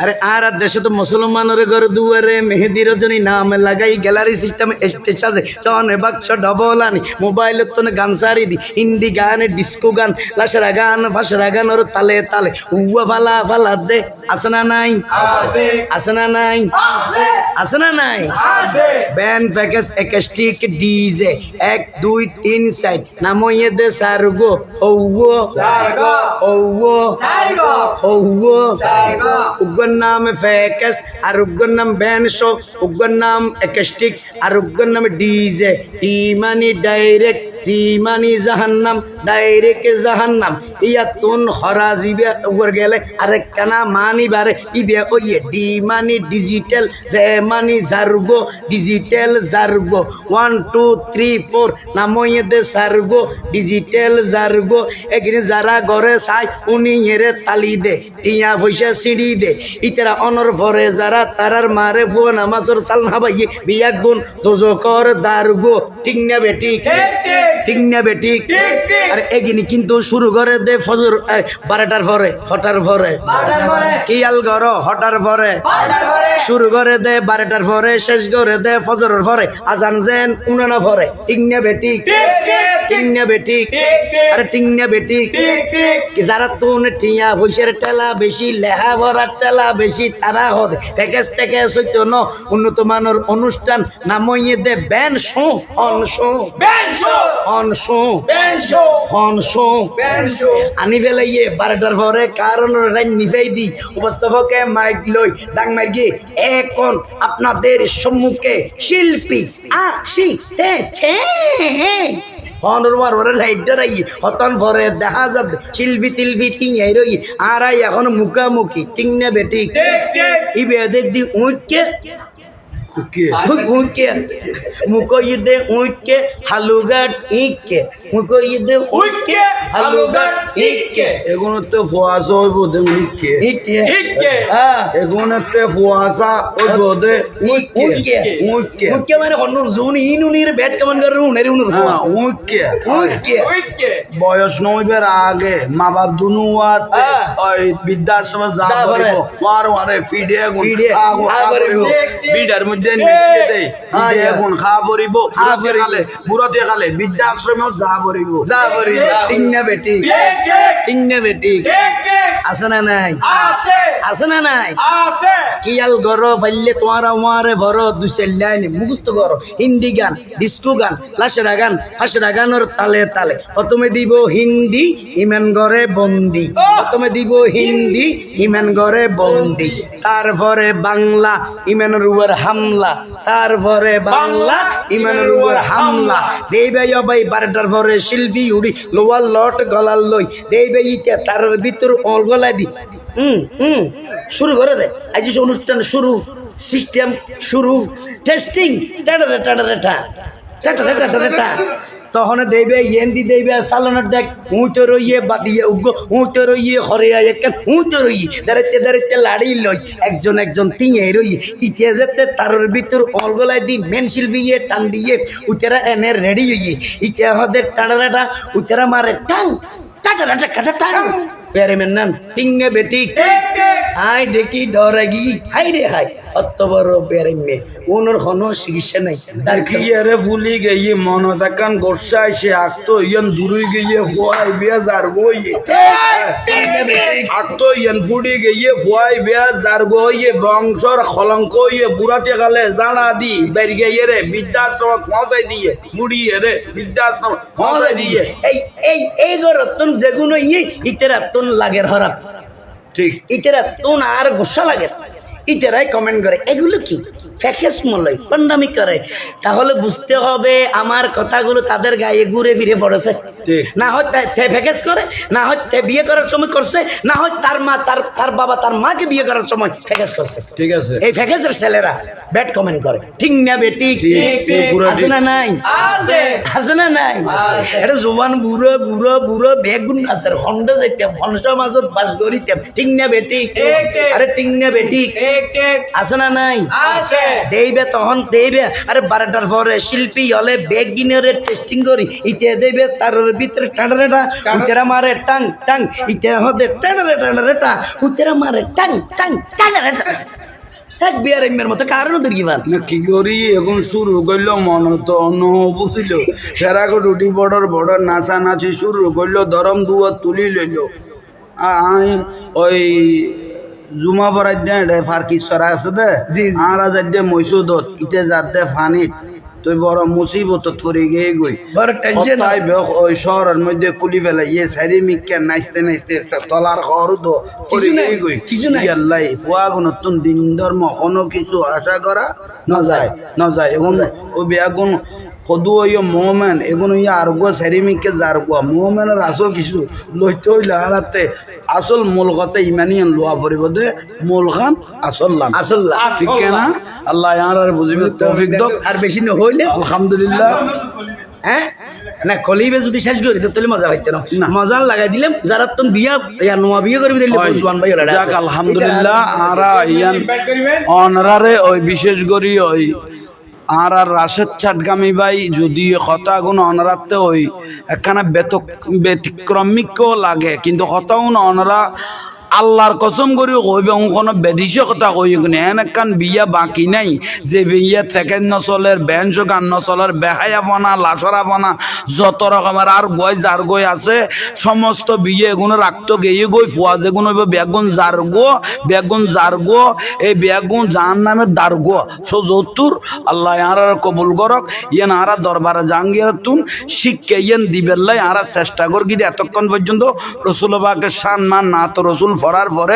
আরে আর দেশে তো মুসলমানের ঘর দুয়ারে মেহেদি রজনী নাম লাগাই গ্যালারি সিস্টেম স্টেজ আছে চনে বাক্স ডবল আনি মোবাইল তো গান সারি দি হিন্দি গান ডিস্কো গান লাশরা গান ফাশরা গান ওর তালে তালে উয়া ফালা ফালা দে আসনা নাই আসনা নাই আসনা নাই ব্যান্ড প্যাকেজ একাস্টিক ডিজে 1 2 3 সাইড নাময়ে দে সারগো ওও সারগো ওও সারগো ওও সারগো উগ্র নাম ফ্যাকাস আর উগ্র নাম ব্যান্ড শো উগ্র নাম একাস্টিক আর উগ্র নাম ডিজে টি মানি ডাইরেক্ট জি মানি জাহান্নাম ডাইরেক্ট জাহান্নাম ইয়া তুন হরাজিবে উপর গেলে আরেক কানা মানি বারে ইবে ওয়ে ডি মানি ডিজিটাল জে মানি জারগো ডিজিটাল জারগো 1 2 3 4 নাময়ে দে সারগো ডিজিটাল জারগো এগিনে যারা ঘরে চাই উনি হেরে তালি দে টিয়া পয়সা সিঁড়ি দে ইতারা অনর ভরে যারা তারার মারে ভুয়া নামাজর সালনা ভাইয়ে বিয়া গুণ দোজকর দারগো ঠিক না বেটি ঠিক না বেটি আর এগিনি কিন্তু শুরু করে দে ফজর 12টার পরে হটার পরে কিয়াল গর হটার পরে শুরু করে দে 12টার পরে শেষ করে দে ফজরের পরে আজান যেন উনানা পরে ঠিক না বেটি ঠিক না বেটি আরে ঠিক না বেটি যারা তুন টিয়া পয়সার টেলা বেশি লেহা ভরার টেলা বেশি তারা হদে প্যাকেজ থেকে সত্য ন উন্নত মানের অনুষ্ঠান নামইয়ে দে ব্যান শো অন শো ব্যান শো অন শো ব্যান শো অন শো ব্যান শো আনি ফেলাইয়ে 12টার পরে কারণ রাইন নিফাই দি উপস্থাপকে মাইক লই ডাং মারগি এখন আপনাদের সম্মুখে শিল্পী আসিতেছে হনরমার ওরে লাইটারাই হতন ভরে দেখা যাবে শিল্পী তিলপি টিঙাই রই আর এখন মুখামুখি ঠিক না বেটি ইবে দি উইকে মুকইদে উইকে হালুগাট ইকে মুকইদে উইকে হালুগাট ইকে এগুলোতে ফোয়াসা হইব দে উইকে ইকে ইকে এগুলোতে ফোয়াসা হইব দে উইকে উইকে উইকে মানে হন্ন জুন ইনুনির ব্যাট কেমন করে উনের উনের হ্যাঁ উইকে উইকে বয়স নইবার আগে মা বাপ দুনুয়াত ওই বৃদ্ধাশ্রমে যা করিব ওয়ার ওয়ারে ফিডে গুণ বিডার মধ্যে নিয়ে দেই ফিডে গুণ খা পরিব খালে বুড়তে খালে বৃদ্ধাশ্রমেও যা পরিব ঠিক না বেটি ঠিক না বেটি আছে না নাই আছে না নাই কিয়াল গর পাইলে তোমার আমারে ভর দুসেল লাইন মুখস্থ কর হিন্দি গান ডিস্কো গান লাশরা গান ফাশরা গানের তালে তালে প্রথমে দিব হিন্দি ইমান গরে বন্দি প্রথমে দিব হিন্দি ইমান গরে বন্দি তারপরে বাংলা ইমানের উপর হামলা তারপরে বাংলা ইমানের উপর হামলা দেবে ভাই 12টার পরে শিল্পী উড়ি লোয়ার লট গলার লই দেবে ইতে তার ভিতর গলায় দি শুরু করে দে আজ অনুষ্ঠান শুরু সিস্টেম শুরু টেস্টিং তখন দেবে ইয়েন্দি দেবে সালানোর দেখ উঁচো রইয়ে বাদিয়ে উগ্র উঁচো রইয়ে হরে একেন উঁচো রইয়ে দাঁড়াইতে লাড়ি লই একজন একজন তিঙে রইয়ে ইতে যেতে তারের ভিতর অলগলায় দি মেন শিল্পী ইয়ে টান দিয়ে উতেরা এনে রেডি হইয়ে ইতে হদের টানাটা উতেরা মারে টাং টাটা কাটা টাং পেরে মেন নাম টিংনে বেটি আই দেখি ডরাগি হাই রে হাই অত বড় পেরে মে ওনর কোনো চিকিৎসা নাই দেখিয়ে ফুলি গিয়ে মন তাকান গোসা এসে আঁকতো ইয়ান দূরে গিয়ে ফুয়াই বিয়া যার বইয়ে আঁকতো ইয়ান ফুড়ি গিয়ে ফুয়াই বিয়া যার বইয়ে বংশর কলঙ্ক ইয়ে বুড়াতে গেলে জানা দি বেরি গিয়ে রে বৃদ্ধাশ্রম পৌঁছাই দিয়ে মুড়িয়ে রে বৃদ্ধাশ্রম পৌঁছাই দিয়ে এই গরতন যেগুলো ইয়ে ইতেরা তুন লাগের হরাপ ঠিক ইতেরা তুন আর গুসা লাগে ইতেরাই কমেন্ট করে এগুলো কি ফ্যাকেস মলয় পান্ডামি করে তাহলে বুঝতে হবে আমার কথাগুলো তাদের গায়ে ঘুরে ফিরে পড়েছে না হয় ফ্যাকেস করে না হয় বিয়ে করার সময় করছে না হয় তার মা তার বাবা তার মাকে বিয়ে করার সময় ফ্যাকেস করছে ঠিক আছে এই ফ্যাকেসের ছেলেরা ব্যাড কমেন্ট করে ঠিক না বেটি আছে না নাই আছে না নাই এটা জোয়ান বুড়ো বুড়ো বুড়ো বেগুন আছে হন্ডা যাইতাম হন্ডা মাজত বাস করিতাম ঠিক না বেটি আরে ঠিক না বেটি আছে না নাই দেইবে তখন দেইবে আরে 12টার পরে শিল্পী হলে বেগ গিনরে টেস্টিং করি ইতে দেইবে তার ভিতরে টাড়ারেটা উতেরা মারে টাং টাং ইতে হদে টাড়ারেটা উতেরা মারে টাং টাং টাড়ারেটা এক বিয়ার এমের মতো কারণ ওদের কি ভাল না কি করি এখন শুরু করলো মন তো অন্য বুঝিল সেরাকো রুটি বড়র নাচা নাচি শুরু করলো দরম দুয়ার তুলি লইল ওই জুমা পড়াই দে ফার্কি সরা আছে দে আরা যাই দে মৈসুদত ইতে যার দে ফানিত তুই বড় মুসিবত থরি গিয়ে গই বড় টেনশন তাই ওই শহরের মধ্যে কুলি ফেলে ইয়ে সারি মিকে নাচতে নাচতে তলার খর তো কিছু নাই, কিছু নাই। আল্লাহ ফুয়া নতুন দিন ধর্ম কোনো কিছু আশা করা না যায় এখন ও বিয়া কোন কদু ইয়ে মোহমেন এগুলো ইয়ে আর গো সারি মিকে যার গো মোহমেনের আসল কিছু লইতে হইলে হারাতে আসল মূল কথা ইমানি লোয়া পড়িব দে মূল খান আসল লাম আসল লাম। ঠিক না আল্লাহ আর বুঝিবে তৌফিক দাও আর বেশি না হইলে আলহামদুলিল্লাহ হ্যাঁ না কলিবে যদি শেষ করি তো তাহলে মজা পাইতে না মজা লাগাই দিলাম যারা তুমি বিয়া ইয়া নোয়া বিয়ে করবি দিলে জোয়ান ভাই ওরা যাক আলহামদুলিল্লাহ আরা ইয়ান অনরারে ওই বিশেষ করি ওই আর রাশেদ চাটগামী ভাই যদি হতা গুণ অনরাতে ওই একখানা ব্যতিক্রমিকও লাগে কিন্তু হতাউন অনরা আল্লাহর কসম করি কইবে কোনো বেদিছে কথা কই কিনে এন একখান বিয়া বাকি নাই যে বিয়া থেকে নচলের বেঞ্চ গান নচলের বেহায়া বনা লাচরা বনা যত রকমের আর গই যার গই আছে সমস্ত বিয়ে এগুলো রাখতো গিয়ে গই ফুয়া যেগুলো বেগুন যার গো এই বেগুন যার নামে দার গো সো যতুর আল্লাহ আর কবুল করক ইয়েন আরা দরবারে জাঙ্গিয়ার তুন শিক্ষা ইয়েন দিবেল্লাই আরা চেষ্টা করি এতক্ষণ পর্যন্ত রসুল বাকে সান মান না তো রসুল ফরার পরে